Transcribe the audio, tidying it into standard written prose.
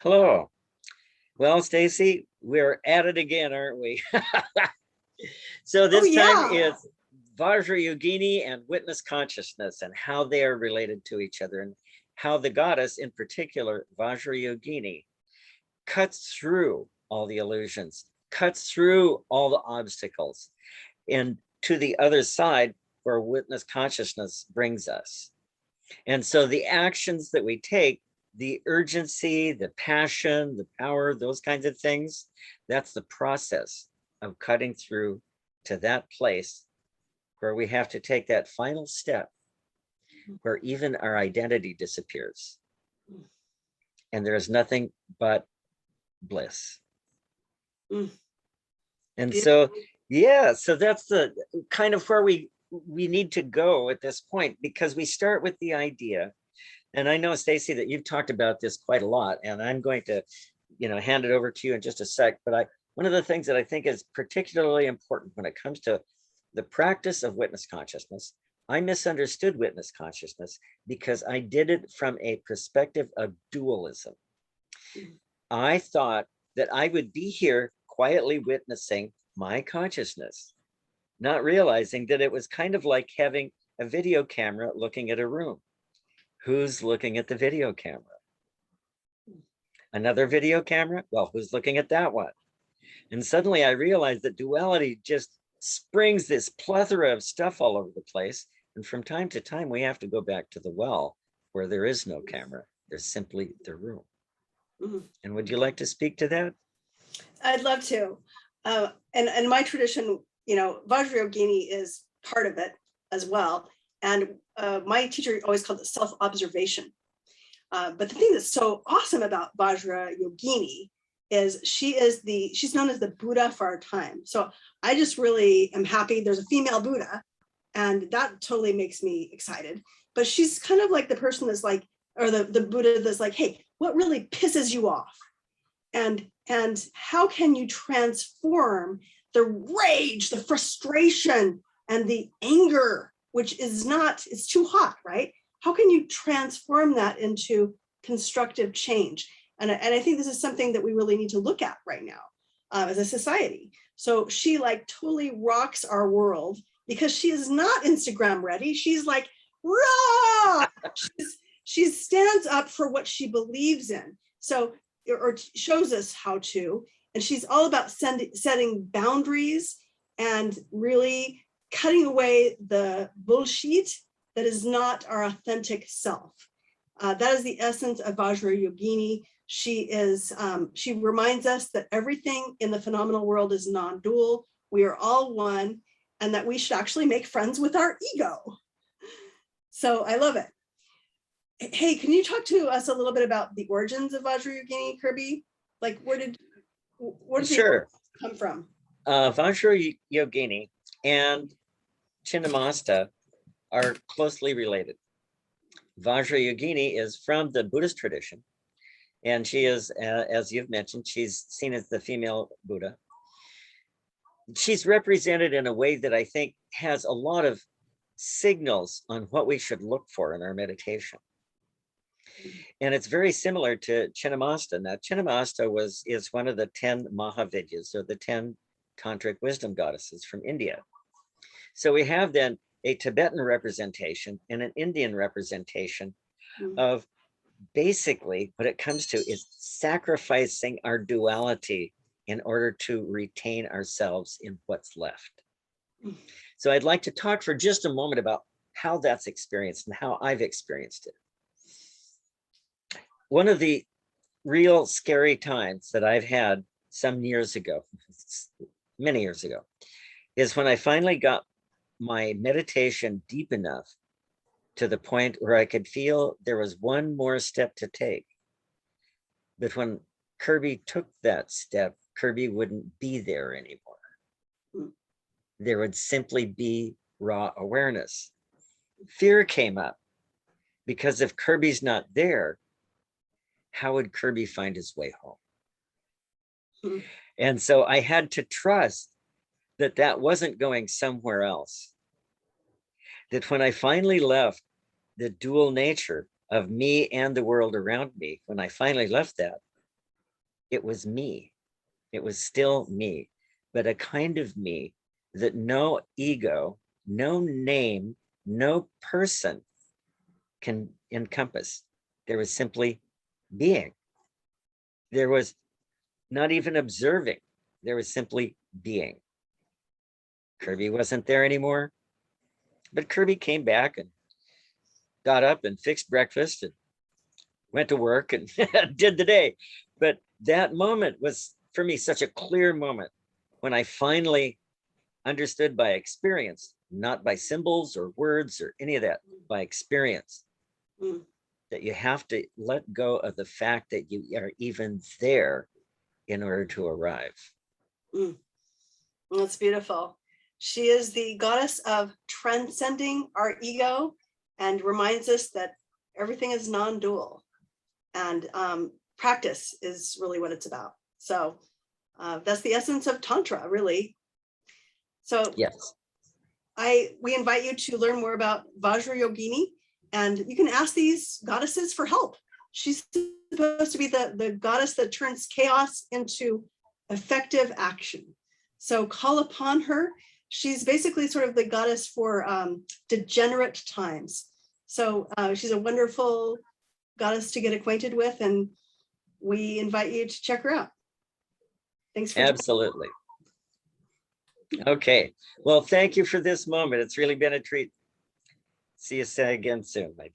Hello. Well, Stacy, we're at it again, aren't we? So this time it's Vajrayogini and witness consciousness and how they are related to each other, and how the goddess, in particular, Vajrayogini, cuts through all the illusions, cuts through all the obstacles, and to the other side where witness consciousness brings us. And so the actions that we take, the urgency, the passion, the power, those kinds of things, that's the process of cutting through to that place where we have to take that final step where even our identity disappears and there is nothing but bliss. And so, yeah, so that's the kind of where we need to go at this point, because we start with the idea. And I know, Stacy, that you've talked about this quite a lot, and I'm going to, hand it over to you in just a sec. But one of the things that I think is particularly important when it comes to the practice of witness consciousness, I misunderstood witness consciousness because I did it from a perspective of dualism. I thought that I would be here quietly witnessing my consciousness, not realizing that it was kind of like having a video camera looking at a room. Who's looking at the video camera? Another video camera? Well, who's looking at that one? And suddenly I realized that duality just springs this plethora of stuff all over the place. And from time to time, we have to go back to the well where there is no camera. There's simply the room. And would you like to speak to that? I'd love to. And my tradition, Vajrayogini is part of it as well. And my teacher always called it self-observation. But the thing that's so awesome about Vajrayogini is she's known as the Buddha for our time. So I just really am happy there's a female Buddha, and that totally makes me excited. But she's kind of like the person that's like, or the Buddha that's like, hey, what really pisses you off? And how can you transform the rage, the frustration, and the anger, which is it's too hot, right? How can you transform that into constructive change? And I think this is something that we really need to look at right now as a society. So she like totally rocks our world because she is not Instagram ready. She's like, raw! She stands up for what she believes in. So, or shows us how to, and she's all about setting boundaries and really cutting away the bullshit that is not our authentic self. That is the essence of Vajrayogini. She reminds us that everything in the phenomenal world is non-dual. We are all one, and that we should actually make friends with our ego. So I love it. Hey, can you talk to us a little bit about the origins of Vajrayogini, Kirby? Like, where did Sure. the come from? Vajrayogini and Chinnamasta are closely related. Vajrayogini is from the Buddhist tradition, and she is, as you've mentioned, she's seen as the female Buddha. She's represented in a way that I think has a lot of signals on what we should look for in our meditation. And it's very similar to Chinnamasta. Now, Chinnamasta is one of the 10 Mahavidyas, or the 10 Tantric wisdom goddesses from India. So we have then a Tibetan representation and an Indian representation of basically what it comes to is sacrificing our duality in order to retain ourselves in what's left. So I'd like to talk for just a moment about how that's experienced and how I've experienced it. One of the real scary times that I've had some years ago, many years ago, is when I finally got my meditation deep enough to the point where I could feel there was one more step to take. But when Kirby took that step, Kirby wouldn't be there anymore. There would simply be raw awareness. Fear came up because if Kirby's not there, how would Kirby find his way home? And so I had to trust that wasn't going somewhere else. That when I finally left the dual nature of me and the world around me, when I finally left that, it was me. It was still me, but a kind of me that no ego, no name, no person can encompass. There was simply being. There was not even observing. There was simply being. Kirby wasn't there anymore, but Kirby came back and got up and fixed breakfast and went to work and did the day. But that moment was, for me, such a clear moment when I finally understood by experience, not by symbols or words or any of that, by experience, that you have to let go of the fact that you are even there in order to arrive. That's beautiful. She is the goddess of transcending our ego and reminds us that everything is non-dual, and practice is really what it's about. So that's the essence of Tantra, really. So yes, we invite you to learn more about Vajrayogini, and you can ask these goddesses for help. She's supposed to be the goddess that turns chaos into effective action. So call upon her. She's basically sort of the goddess for degenerate times. So she's a wonderful goddess to get acquainted with, and we invite you to check her out. Thanks for absolutely. Okay, well, thank you for this moment. It's really been a treat. See you again soon, my dear.